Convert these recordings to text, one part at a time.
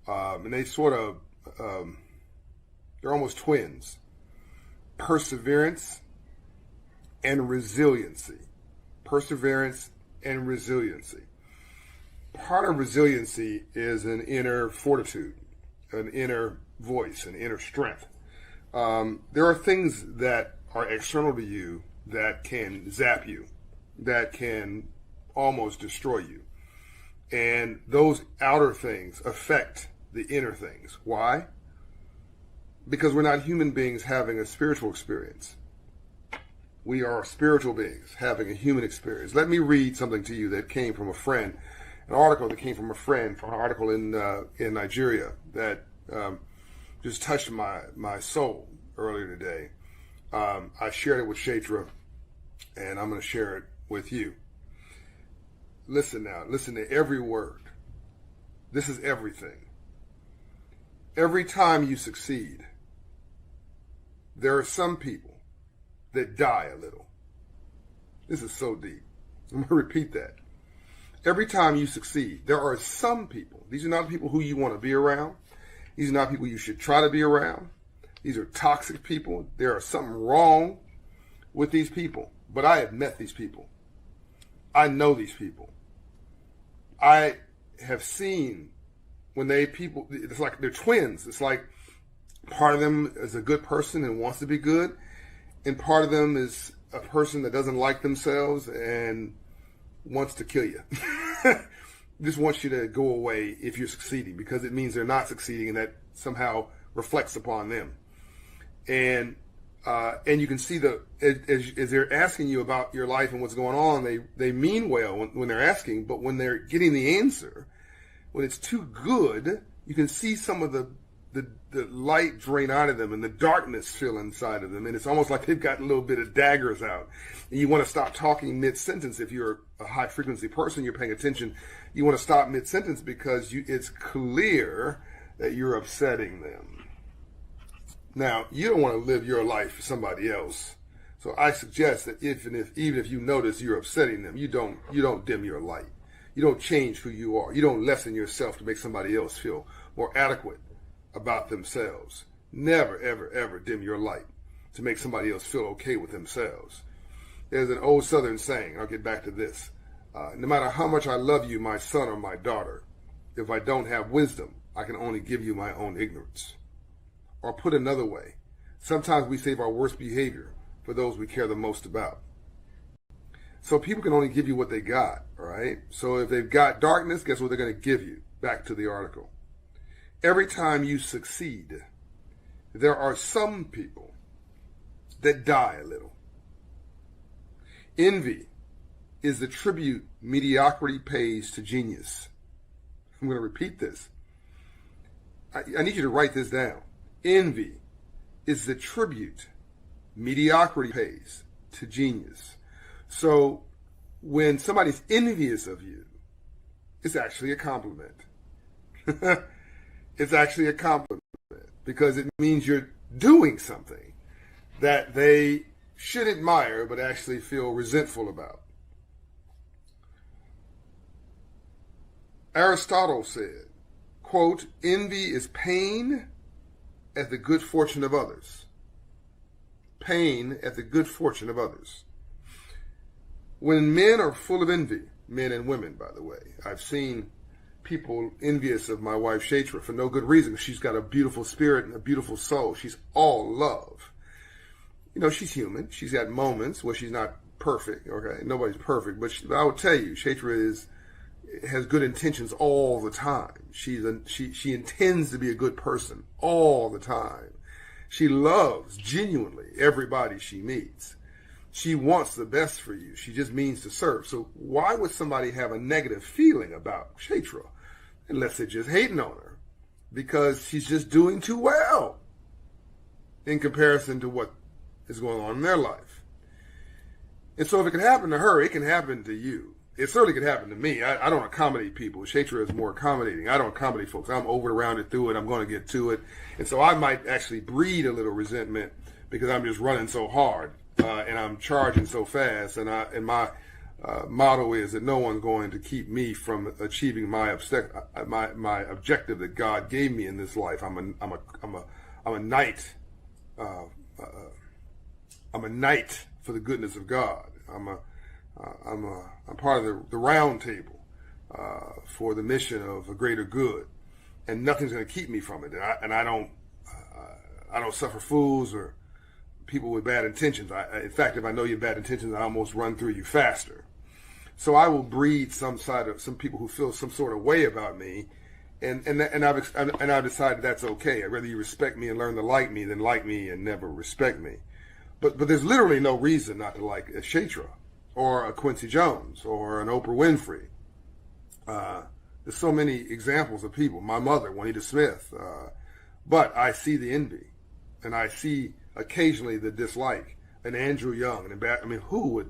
And they sort of, they're almost twins. Perseverance and resiliency. Perseverance and resiliency. Part of resiliency is an inner fortitude, an inner voice, an inner strength. There are things that are external to you that can zap you, that can almost destroy you. And those outer things affect the inner things. Why? Because we're not human beings having a spiritual experience. We are spiritual beings having a human experience. Let me read something to you that came from a friend, an article that came from a friend, from an article in Nigeria that just touched my soul earlier today. I shared it with Shatra, and I'm going to share it with you. Listen now. Listen to every word. This is everything. Every time you succeed, there are some people that die a little. This is so deep. I'm going to repeat that. Every time you succeed, there are some people. These are not people who you want to be around. These are not people you should try to be around. These are toxic people. There is something wrong with these people. But I have met these people. I know these people. I have seen when it's like they're twins. It's like part of them is a good person and wants to be good, and part of them is a person that doesn't like themselves and wants to kill you. Just wants you to go away if you're succeeding, because it means they're not succeeding, and that somehow reflects upon them. And you can see as they're asking you about your life and what's going on, they mean well when they're asking, but when they're getting the answer, when it's too good, you can see some of the light drain out of them and the darkness fill inside of them. And it's almost like they've got a little bit of daggers out. And you want to stop talking mid-sentence. If you're a high-frequency person, you're paying attention, you want to stop mid-sentence because it's clear that you're upsetting them. Now, you don't want to live your life for somebody else. So I suggest that even if you notice you're upsetting them, you don't dim your light. You don't change who you are. You don't lessen yourself to make somebody else feel more adequate about themselves. Never, ever, ever dim your light to make somebody else feel okay with themselves. There's an old Southern saying, I'll get back to this. No matter how much I love you, my son or my daughter, if I don't have wisdom, I can only give you my own ignorance. Or put another way, sometimes we save our worst behavior for those we care the most about. So people can only give you what they got, all right? So if they've got darkness, guess what they're going to give you? Back to the article. Every time you succeed, there are some people that die a little. Envy is the tribute mediocrity pays to genius. I'm going to repeat this. I need you to write this down. Envy is the tribute mediocrity pays to genius. So when somebody's envious of you, it's actually a compliment. It's actually a compliment because it means you're doing something that they should admire but actually feel resentful about. Aristotle said, quote, envy is pain at the good fortune of others. Pain at the good fortune of others. When men are full of envy, men and women, by the way, I've seen people envious of my wife Shatra for no good reason. She's got a beautiful spirit and a beautiful soul. She's all love. You know, she's human. She's got moments where she's not perfect. Okay, nobody's perfect, but I will tell you, Shatra has good intentions all the time. She intends to be a good person all the time. She loves genuinely everybody she meets. She wants the best for you. She just means to serve. So why would somebody have a negative feeling about Shatra unless they're just hating on her? Because she's just doing too well in comparison to what is going on in their life. And so if it can happen to her, it can happen to you. It certainly could happen to me. I don't accommodate people. Shatra is more accommodating. I don't accommodate folks. I'm over it, around it, through it. I'm going to get to it. And so I might actually breed a little resentment because I'm just running so hard. And I'm charging so fast, and my motto is that no one's going to keep me from achieving my objective that God gave me in this life. I'm a knight. I'm a knight for the goodness of God. I'm part of the round table for the mission of a greater good, and nothing's going to keep me from it. And I don't suffer fools or people with bad intentions. In fact, if I know you have bad intentions, I almost run through you faster. So I will breed some people who feel some sort of way about me, and I've decided that's okay. I'd rather you respect me and learn to like me than like me and never respect me. But there's literally no reason not to like a Shatra or a Quincy Jones or an Oprah Winfrey. There's so many examples of people. My mother, Juanita Smith. But I see the envy, and I see occasionally the dislike. An Andrew Young,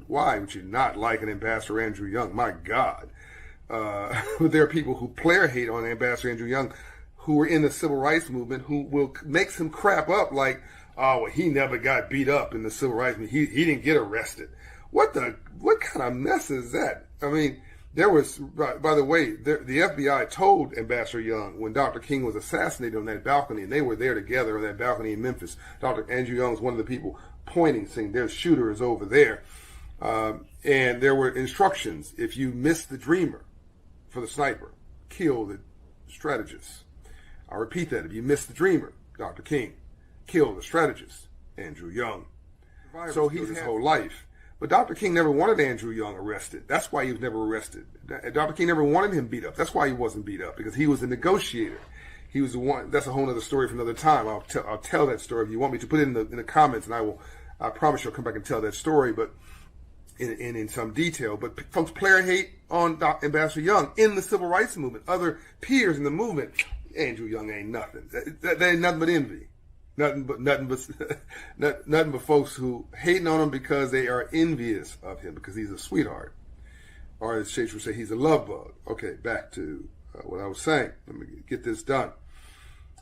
why would you not like an Ambassador Andrew Young? My God. But there are people who player hate on Ambassador Andrew Young who were in the civil rights movement who will make some crap up like, oh, well, he never got beat up in the civil rights movement. He didn't get arrested. What kind of mess is that? I mean, there was, by the way, the FBI told Ambassador Young when Dr. King was assassinated on that balcony, and they were there together on that balcony in Memphis. Dr. Andrew Young was one of the people pointing, saying, their shooter is over there. And there were instructions. If you miss the dreamer for the sniper, kill the strategist. I repeat that. If you miss the dreamer, Dr. King, kill the strategist, Andrew Young. So he's his whole life. But Dr. King never wanted Andrew Young arrested. That's why he was never arrested. Dr. King never wanted him beat up. That's why he wasn't beat up, because he was a negotiator. He was the one. That's a whole other story for another time. I'll tell that story if you want me to. Put it in the comments, and I promise you'll come back and tell that story, but in some detail. But folks player hate on Ambassador Young in the civil rights movement. Other peers in the movement, Andrew Young ain't nothing. That ain't nothing but envy. Nothing but folks who hating on him because they are envious of him because he's a sweetheart, or as Shakespeare would say, he's a love bug. Okay, back to what I was saying. Let me get this done.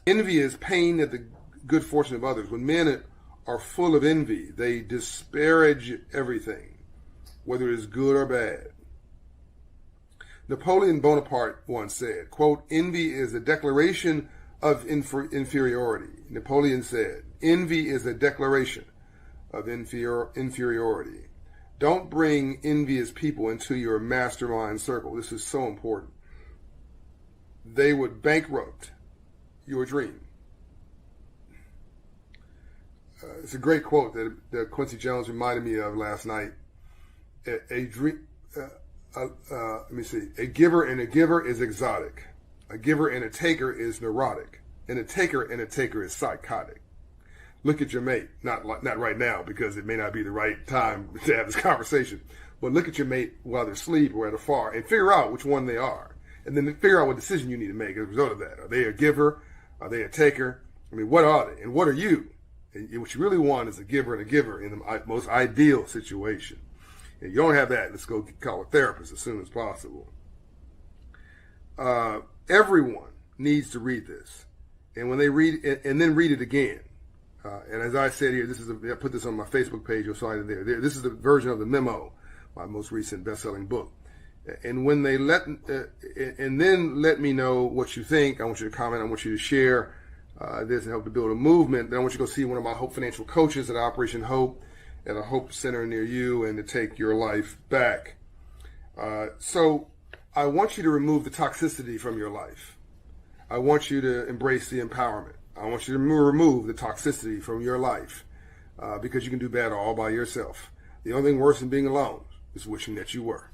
Envy is pain at the good fortune of others. When men are full of envy, they disparage everything, whether it is good or bad. Napoleon Bonaparte once said, quote, envy is a declaration of inferiority. Napoleon said, envy is a declaration of inferiority. Don't bring envious people into your mastermind circle. This is so important. They would bankrupt your dream. It's a great quote that Quincy Jones reminded me of last night. A giver and a giver is exotic. A giver and a taker is neurotic. And a taker is psychotic. Look at your mate. Not right now, because it may not be the right time to have this conversation. But look at your mate while they're asleep or at a far and figure out which one they are. And then figure out what decision you need to make as a result of that. Are they a giver? Are they a taker? What are they? And what are you? And what you really want is a giver and a giver in the most ideal situation. If you don't have that, let's go call a therapist as soon as possible. Everyone needs to read this. And when they read it, and then read it again. And as I said here, I put this on my Facebook page, you'll find it there. This is the version of the memo, my most recent best-selling book. And when they and then let me know what you think. I want you to comment. I want you to share this and help to build a movement. Then I want you to go see one of my Hope Financial coaches at Operation Hope at a Hope Center near you, and to take your life back. So I want you to remove the toxicity from your life. I want you to embrace the empowerment. I want you to remove the toxicity from your life because you can do better all by yourself. The only thing worse than being alone is wishing that you were.